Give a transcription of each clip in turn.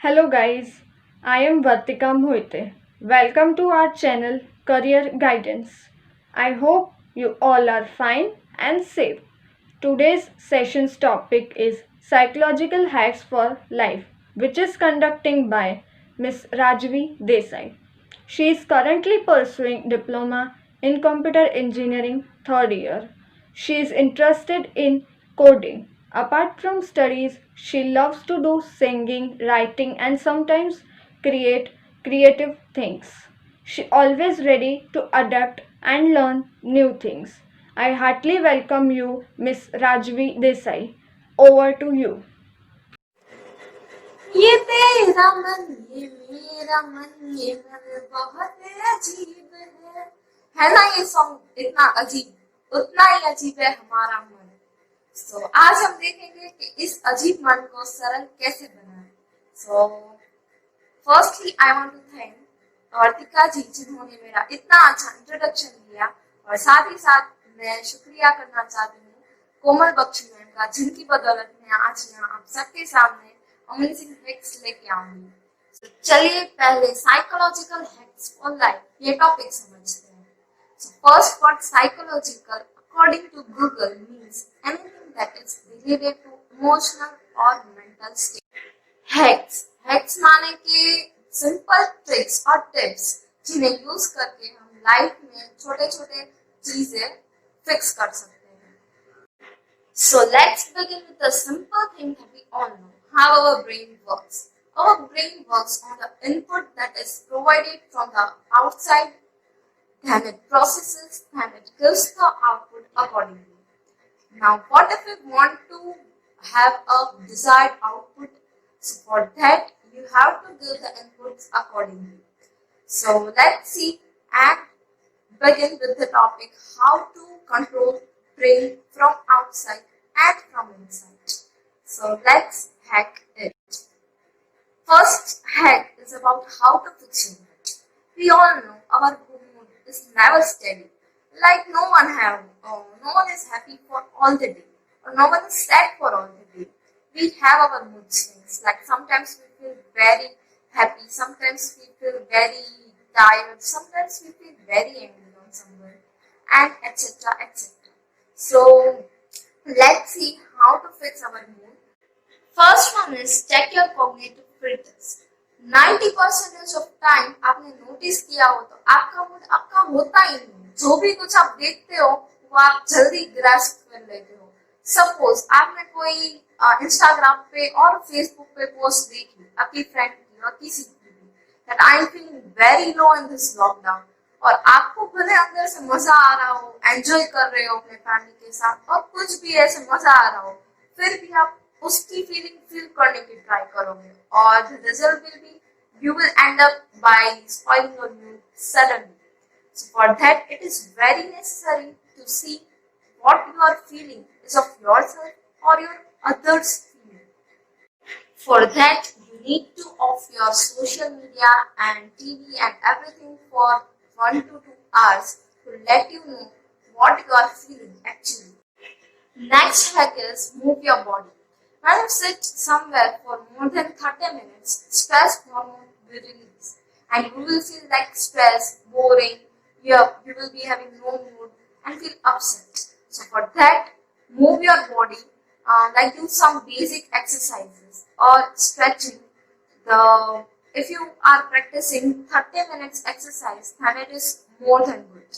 Hello guys, I am Vartika Moite. Welcome to our channel Career Guidance. I hope you all are fine and safe. Today's session's topic is Psychological Hacks for Life, which is conducting by Miss Rajvi Desai. She is currently pursuing diploma in computer engineering third year. She is interested in coding. Apart from studies, she loves to do singing, writing, and sometimes create creative things. She always ready to adapt and learn new things. I heartily welcome you, Miss Rajvi Desai. Over to you. ये तेरा मन ये मेरा मन ये मन बहुत अजीब है ना। ये सॉन्ग इतना अजीब उतना ही अजीब है हमारा मन। सो आज हम देखेंगे कि इस अजीब मन को सरल कैसे बनाएं। So firstly I want to thank Vartika ji जिन्होंने मेरा इतना अच्छा इंट्रोडक्शन दिया, और साथ ही साथ मैं शुक्रिया करना चाहती हूँ कोमल बख्शी मैम का, जिनकी बदौलत मैं आज यहाँ आप सबके सामने अमेजिंग हैक्स लेके आऊंगी। तो चलिए पहले साइकोलॉजिकल हैक्स फॉर लाइफ ये टॉपिक समझते हैं। So first word psychological according to Google means anything that is related to emotional or mental state. Hacks माने कि सिंपल ट्रिक्स और टिप्स जिन्हें यूज करके हम लाइफ में छोटे छोटे चीजें फिक्स कर सकते हैं। So let's begin with the simple thing that we all know, how our brain works. Our brain works on the input that is provided from the outside, then it processes, then it gives the output accordingly. Now, what if we want to have a desired output? So for that, you have to give the inputs accordingly. So let's see and begin with the topic how to control brain from outside and from inside. So let's hack it. First hack is about how to fix your mood. We all know our mood is never steady. Like no one is happy for all the day, or no one is sad for all the day. We have our mood swings. Like sometimes we feel very happy, sometimes we feel very tired, sometimes we feel very angry on someone, and etc. etc. So let's see how to fix our mood. First one is check your cognitive filters. 90% of time आपने notice किया हो तो आपका mood आपका होता ही नहीं। जो भी कुछ आप देखते हो वो आप जल्दी ग्रास्प कर लेते हो। सपोज आपने कोई इंस्टाग्राम पे और फेसबुक पे पोस्ट देखी आपकी फ्रेंड की और किसी की भी, that I am feeling very low in this lockdown, और आपको भले अंदर से मजा आ रहा हो, एंजॉय कर रहे हो अपने फैमिली के साथ और कुछ भी ऐसे मजा आ रहा हो, फिर भी आप उसकी फीलिंग फील करने की ट्राई करोगे, और the result will be you will end up by spoiling your mood suddenly. So for that, it is very necessary to see what you are feeling is of yourself or your others feeling. For that, you need to off your social media and TV and everything for 1 to 2 hours to let you know what you are feeling actually. Next hack is move your body. When you sit somewhere for more than 30 minutes, stress hormone will release and you will feel like stress, boring, you will be having no mood and feel upset. So for that, move your body, like do some basic exercises or stretching. If you are practicing 30 minutes exercise, then it is more than good.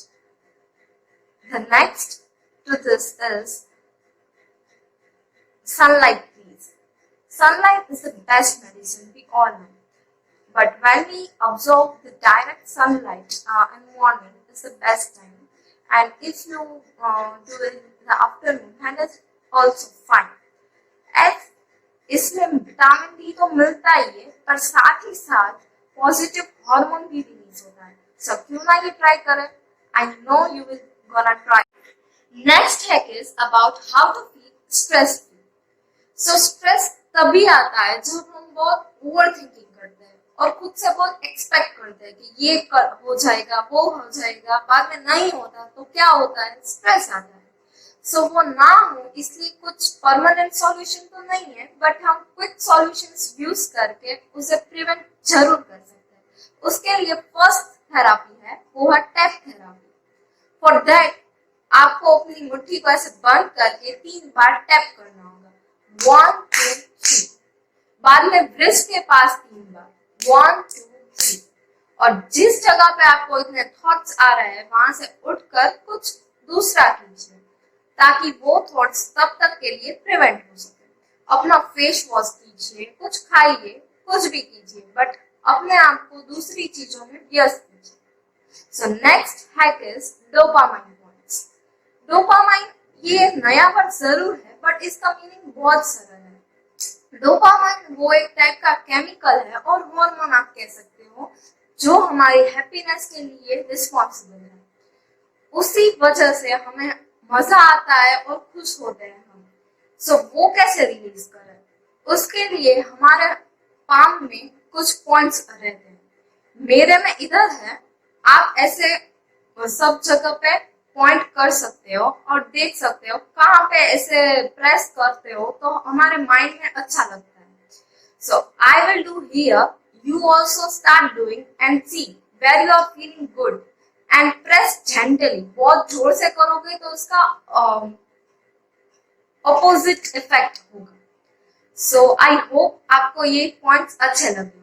The next to this is sunlight, please. Sunlight is the best medicine, we all know. But when we absorb the direct sunlight in the morning is the best time. And if you do it in the afternoon, then it's also fine. As इसमें vitamin D तो मिलता ही है, पर साथ ही साथ positive hormone भी release होता है। सो क्यों ना ये ट्राई करें? I know you will gonna try. Next hack is about how to feel stress free. So stress तभी आता है जब हम बहुत ओवर थिंकिंग करते हैं और खुद से बहुत एक्सपेक्ट करते हैं कि ये हो जाएगा, वो हो जाएगा, बाद में नहीं होता तो क्या होता है? स्ट्रेस आता है। सो वो ना हो इसलिए कुछ परमानेंट सॉल्यूशन तो नहीं है, बट हम क्विक सॉल्यूशंस यूज करके उसे प्रिवेंट जरूर कर सकते हैं। उसके लिए फर्स्ट थेरापी है वो है टैप थेरापी। फॉर दैट आपको अपनी मुट्ठी को ऐसे बंद करके 3 बार टैप करना होगा, 1 2 3। बाद में वृष्ट के पास 3 बार, 1 2 3। और जिस जगह पे आपको इतने थॉट्स आ रहे हैं वहां से उठकर कुछ दूसरा कीजिए ताकि वो थॉट्स तब तक के लिए प्रिवेंट हो सके। अपना फेस वॉश कीजिए, कुछ खाइए, कुछ भी कीजिए, बट अपने आप को दूसरी चीजों में व्यस्त कीजिए। So next hack is dopamine points. Dopamine ये नया वर्ड जरूर है, बट इसका मीनिंग बहुत सरल है। डोपामाइन वो एक टाइप का केमिकल है और हार्मोन आप कह सकते हो, जो हमारी हैप्पीनेस के लिए रिस्पॉन्सिबल है। उसी वजह से हमें मजा आता है और खुश होते हैं हम। सो वो कैसे रिलीज करें, उसके लिए हमारे पाम में कुछ पॉइंट्स रहते हैं। मेरे में इधर है, आप ऐसे सब जगह पे पॉइंट कर सकते हो और देख सकते हो कहाँ पे ऐसे प्रेस करते हो तो हमारे माइंड में अच्छा लगता है। So I will do here, you also start doing and see where you are feeling good and press gently। बहुत जोर से करोगे तो उसका ऑपोजिट इफेक्ट होगा। सो आई होप आपको ये पॉइंट्स अच्छे लगे।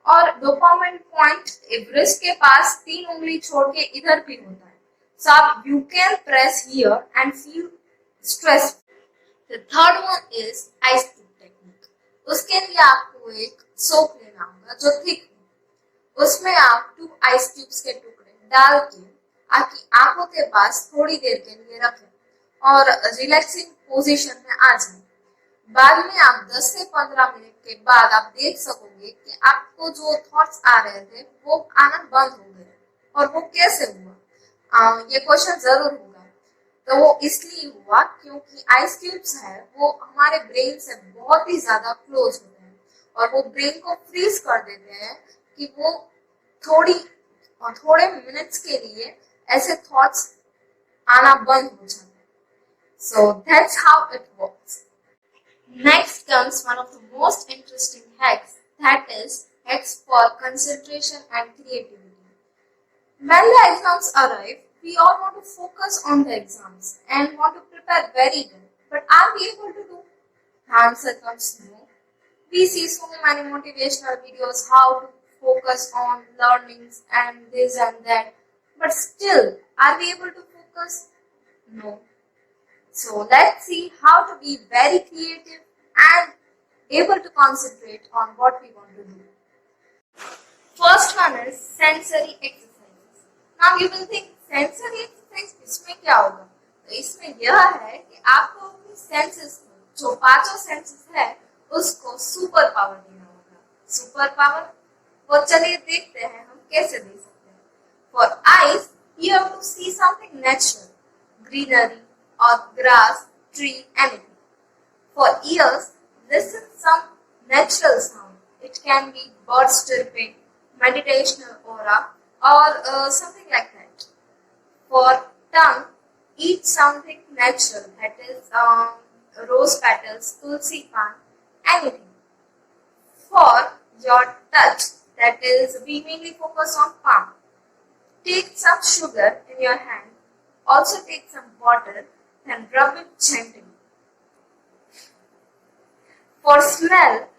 और डोपामाइन पॉइंट एवरेस्ट के पास 3 उंगली छोड़ के इधर भी होता है। सो आप you can press here and feel stress. The third one is ice tube technique. उसके लिए आपको एक सोप लेना होगा जो थिक हो। उसमें आप 2 आइस ट्यूब्स के टुकड़े डाल के आपकी आंखों के पास थोड़ी देर के लिए रखें और रिलैक्सिंग पोजीशन में आ जाए। बाद में आप 10 से 15 मिनट के बाद आप देख सकोगे कि आपको जो थॉट्स आ रहे थे वो आना बंद हो गए। और वो कैसे हुआ, ये क्वेश्चन जरूर होगा। तो वो इसलिए हुआ क्योंकि आइस क्यूब्स है वो हमारे ब्रेन से बहुत ही ज्यादा क्लोज होते हैं और वो ब्रेन को फ्रीज कर देते हैं कि वो थोड़े मिनट्स के लिए ऐसे थॉट्स आना बंद हो जाते हैं। So that's how it works. Next comes one of the most interesting hacks, that is hacks for concentration and creativity. When the exams arrive, we all want to focus on the exams and want to prepare very well. But are we able to do? The answer comes no. We see so many motivational videos how to focus on learnings and this and that. But still, are we able to focus? No. So let's see how to be very creative and able to concentrate on what we want to do. First one is sensory exercises. Now you will think sensory exercise इसमें क्या होगा? तो इसमें यह है कि आपको अपनी सेंसेस जो 5 सेंसेस है उसको सुपर पावर देना होगा। सुपर पावर वो चलिए देखते हैं हम कैसे दे सकते हैं। For eyes, you have to see something natural, greenery or grass, tree, anything. For ears, listen some natural sound. It can be birds chirping, meditational aura, or something like that. For tongue, eat something natural, that is rose petals, tulsi pan, anything. For your touch, that is we mainly focus on palm. Take some sugar in your hand. Also take some water and rub it gently. For smell,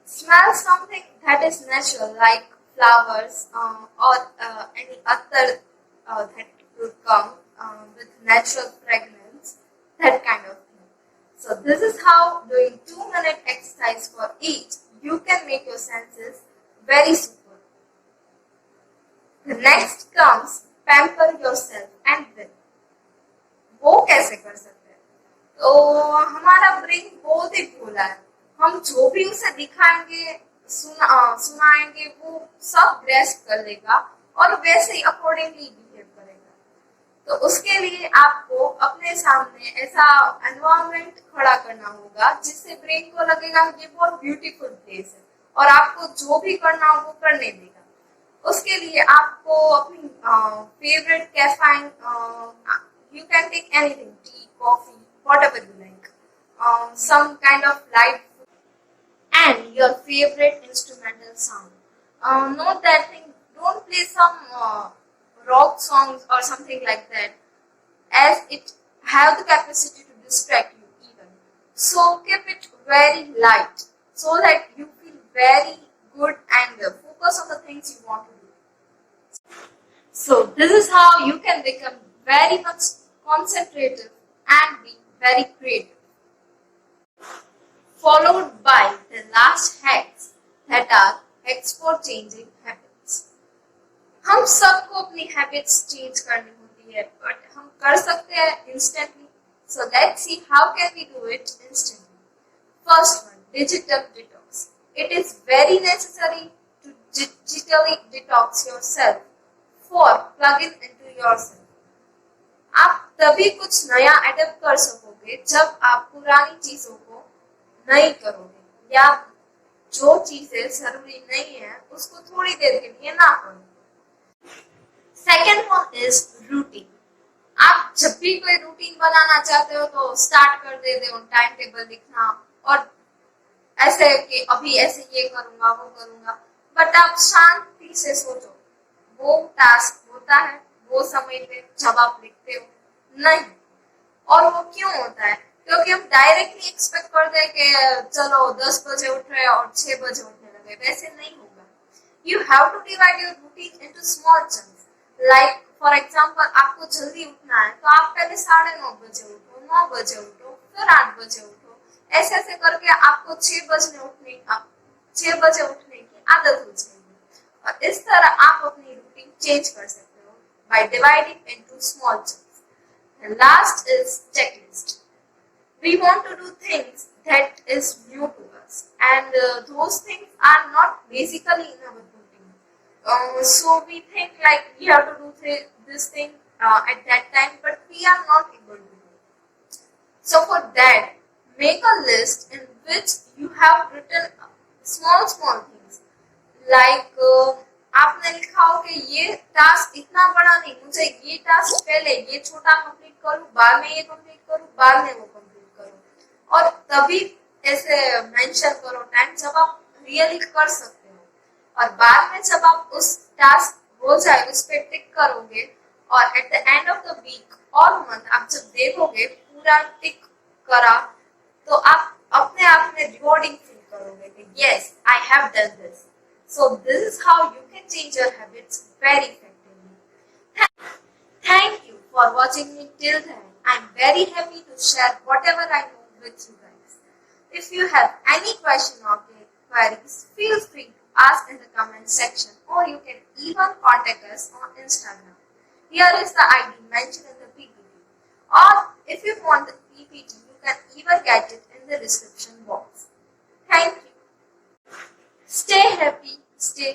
smell something that is natural like flowers or any other that will come with natural fragrance, that kind of thing. So this is how doing 2-minute exercise for each, you can make your senses very super. The next comes pamper yourself and will. वो कैसे कर सकते हैं? तो हमारा brain बहुत ही भोला है। हम जो भी उसे दिखाएंगे सुनाएंगे वो सब ग्रेस्प कर लेगा और वैसे ही अकॉर्डिंगली बिहेव करेगा। तो उसके लिए आपको अपने सामने ऐसा एनवायरनमेंट खड़ा करना होगा जिससे ब्रेन को लगेगा ये बहुत ब्यूटीफुल प्लेस है और आपको जो भी करना हो वो करने देगा। उसके लिए आपको अपनी favourite caffeine, you can take anything, tea, coffee, whatever you like, some kind of light food, and your favorite instrumental sound. Note that thing, don't play some rock songs or something like that, as it have the capacity to distract you even. So keep it very light so that you feel very good and focus on the things you want to do. So this is how you can become very much concentrative and be very creative. Followed by the last hacks, that are hacks for changing habits. हम सबको अपनी habits change करनी होती है, but हम कर सकते हैं instantly. So let's see how can we do it instantly. First one, digital detox. It is very necessary to digitally detox yourself for plug into yourself. आप तभी कुछ नया अडेप्ट कर सकोगे जब आप पुरानी चीजों को नहीं करोगे, या जो चीजें जरूरी नहीं है उसको थोड़ी देर के लिए ना करो. Second one is routine. आप जब भी कोई रूटीन बनाना चाहते हो तो स्टार्ट कर देते हो टाइम टेबल लिखना, और ऐसे कि अभी ऐसे ये करूंगा वो करूंगा, बट आप शांति से सोचो वो टास्क होता है वो समय पे जब आप लिखते हो नहीं. और वो क्यों होता है? क्योंकि हम डायरेक्टली एक्सपेक्ट करते हैं कि चलो 10 बजे उठ रहे और 6 बजे उठने लगे. वैसे नहीं होगा. You have to divide your routine into small chunks. Like for example, आपको जल्दी उठना है तो आप पहले 9:30 बजे उठो, 9 बजे उठो, फिर 8 बजे उठो. ऐसे ऐसे करके आपको 6 बजे उठने की आदत हो जाएगी. और इस तरह आप अपनी रूटीन चेंज कर सकते हो by dividing into small chunks. And last is checklist. We want to do things that is new to us, and those things are not basically in our routine. So we think like we have to do this thing at that time, but we are not able to do it. So for that, make a list in which you have written small things. Like आपने लिखा हो कि ये task इतना बड़ा नहीं, मुझे ये टास्क पहले ये छोटा कंप्लीट करूं, बाद में ये कंप्लीट करूं, बाद में वो कंप्लीट करूं. और तभी ऐसे मेंशन करो टाइम जब आप रियली कर सकते हो. और बाद में जब आप उस टास्क हो जाए उस पे टिक करोगे, और at the end of the week और मंथ आप जब देखोगे पूरा टिक करा, तो आप अपने आप में रिवॉर्डिंग फील करोगे कि yes I have done this. So this is how you can change your habits very effectively. Thank you for watching me till then. I'm very happy to share whatever I know with you guys. If you have any question or queries, feel free to ask in the comment section, or you can even contact us on Instagram. Here is the ID mentioned in the PPT. Or if you want the PPT, you can even get it in the description box. Thank you. Stay happy, stay